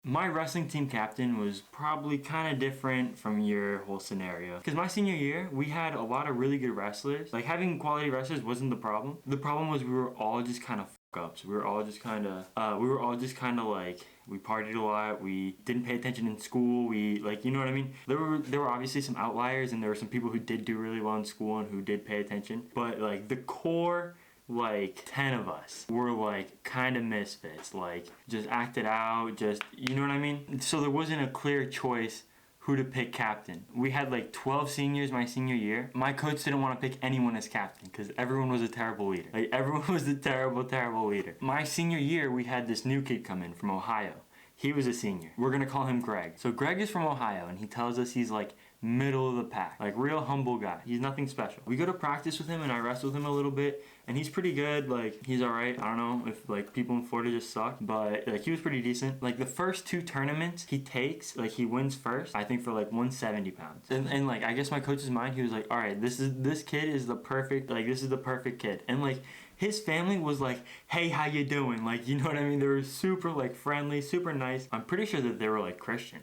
My wrestling team captain was probably kind of different from your whole scenario. Because my senior year, we had a lot of really good wrestlers. Like, having quality wrestlers wasn't the problem. The problem was we were all just kind of fuck-ups. We were all just kind of like, we partied a lot. We didn't pay attention in school. We, like, you know what I mean? There were obviously some outliers, and there were some people who did do really well in school and who did pay attention. But, like, the core, like 10 of us were like kind of misfits, like just acted out, just, you know what I mean? So there wasn't a clear choice who to pick captain. We had like 12 seniors my senior year. My coach didn't want to pick anyone as captain because everyone was a terrible leader. Like, everyone was a terrible leader. My senior year, we had this new kid come in from Ohio. He was a senior. We're gonna call him Greg. So Greg is from Ohio, and he tells us he's like middle of the pack, like real humble guy. He's nothing special. We go to practice with him, and I wrestle with him a little bit, and he's pretty good. Like, he's alright. I don't know if like people in Florida just suck, but like he was pretty decent. Like, the first 2 tournaments he takes, like he wins first, I think, for like 170 pounds. And like, I guess my coach's mind, he was like, alright, this kid is the perfect, like, this is the perfect kid. And like, his family was like, hey, how you doing? Like, you know what I mean? They were super like friendly, super nice. I'm pretty sure that they were like Christian.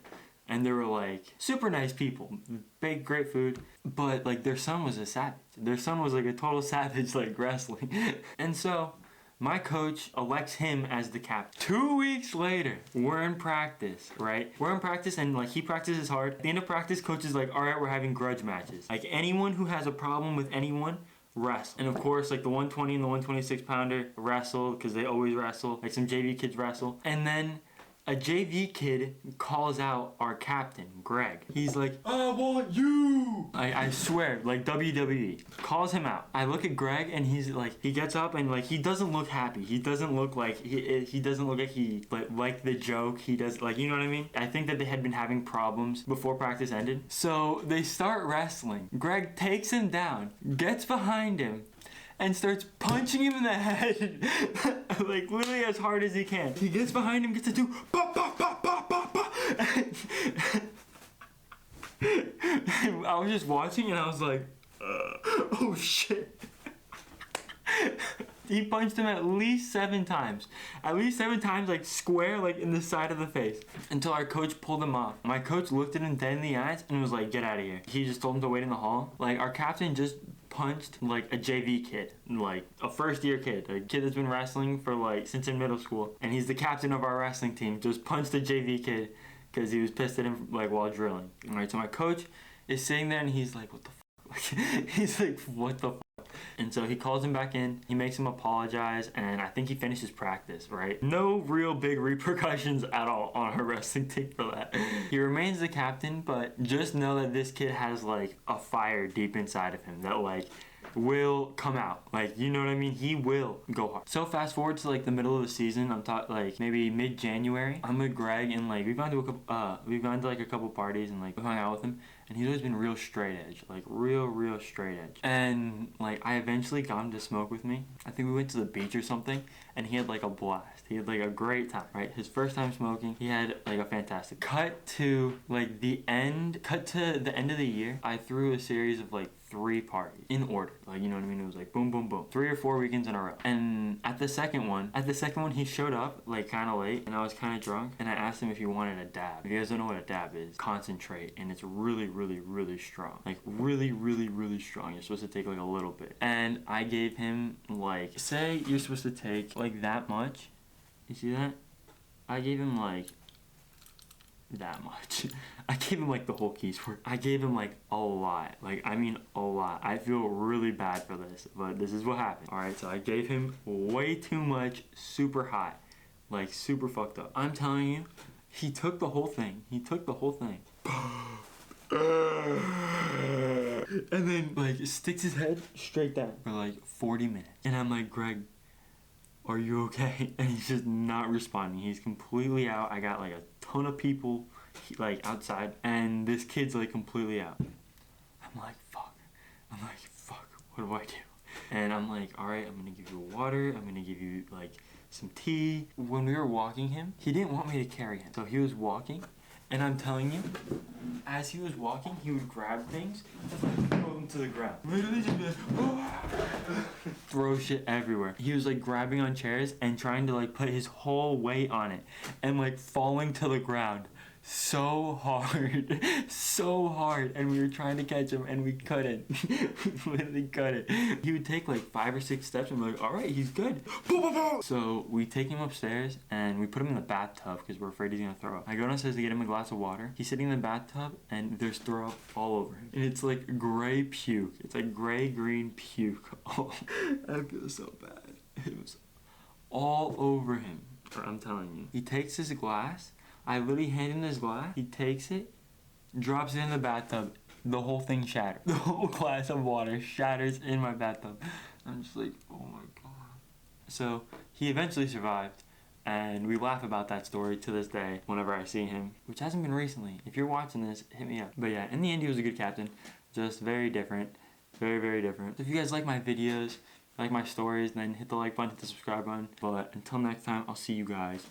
And they were like super nice people, big, great food. But like, their son was a savage. Their son was like a total savage, like wrestling. And so my coach elects him as the captain. 2 weeks later, we're in practice, right? We're in practice, and like, he practices hard. At the end of practice, coach is like, all right, we're having grudge matches. Like, anyone who has a problem with anyone, wrestle. And of course, like the 120 and the 126 pounder wrestle, because they always wrestle. Like, some JV kids wrestle. And then a JV kid calls out our captain, Greg. He's like, I want you! I swear, like WWE. Calls him out. I look at Greg, and he's like, he gets up, and like, he doesn't look happy. He doesn't look like, he doesn't look like he, like the joke. He does, like, you know what I mean? I think that they had been having problems before practice ended. So they start wrestling. Greg takes him down, gets behind him, and starts punching him in the head, like literally as hard as he can. He gets behind him, gets to do pop, pop, pop, pop, pop, pop. I was just watching, and I was like, oh shit. He punched him at least 7 times. At least 7 times, like square, like in the side of the face. Until our coach pulled him off. My coach looked at him dead in the eyes and was like, get out of here. He just told him to wait in the hall. Like, our captain just punched like a JV kid, like a first year kid, a kid that's been wrestling for like since in middle school, and he's the captain of our wrestling team. Just punched a JV kid because he was pissed at him like while drilling. All right, so my coach is sitting there, and he's like, what the fuck? He's like, what the fuck? And so he calls him back in, he makes him apologize, and I think he finishes practice, right? No real big repercussions at all on our wrestling team for that. He remains the captain, but just know that this kid has like a fire deep inside of him that like will come out. Like, you know what I mean? He will go hard. So fast forward to like the middle of the season, I'm talking like maybe mid-January. I'm with Greg, and like we've gone to like a couple parties, and like we hung out with him, and he's always been real straight edge, like real straight edge. And like, I eventually got him to smoke with me. I think we went to the beach or something, and he had like a blast. He had like a great time, right? His first time smoking, he had like a fantastic. Cut to the end of the year, I threw a series of like 3 parties in order, like, you know what I mean? It was like boom, boom, boom, 3 or 4 weekends in a row. And at the second one, he showed up like kind of late, and I was kind of drunk, and I asked him if he wanted a dab. If you guys don't know what a dab is, concentrate, and it's really strong, like really strong. You're supposed to take like a little bit, and I gave him like, say you're supposed to take like that much. You see that? I gave him like that much. I gave him like the whole keys worth. I gave him like a lot. Like, I mean a lot. I feel really bad for this, but this is what happened. Alright, so I gave him way too much, super high. Like, super fucked up. I'm telling you, he took the whole thing. And then like sticks his head straight down for like 40 minutes. And I'm like, Greg, are you okay? And he's just not responding. He's completely out. I got like a ton of people like outside, and this kid's like completely out. I'm like, fuck, what do I do? And I'm like, all right, I'm gonna give you water, I'm gonna give you like some tea. When we were walking him, he didn't want me to carry him, so he was walking, And I'm telling you, as he was walking, he would grab things and throw them to the ground. Literally just be like, oh. Throw shit everywhere. He was like grabbing on chairs and trying to like put his whole weight on it and like falling to the ground so hard. So hard. And we were trying to catch him and we couldn't. We literally couldn't. He would take like 5 or 6 steps and we're like, alright, he's good. So we take him upstairs and we put him in the bathtub because we're afraid he's gonna throw up. I go downstairs to get him a glass of water. He's sitting in the bathtub and there's throw up all over him. And it's like gray puke. It's like gray-green puke. Oh, I feel so bad. It was all over him. I'm telling you. He takes his glass. I literally hand him this glass. He takes it, drops it in the bathtub. The whole thing shattered. The whole glass of water shatters in my bathtub. I'm just like, oh my god. So he eventually survived, and we laugh about that story to this day whenever I see him, which hasn't been recently. If you're watching this, hit me up. But yeah, in the end, he was a good captain. Just very different. Very, very different. So if you guys like my videos, like my stories, then hit the like button, hit the subscribe button. But until next time, I'll see you guys.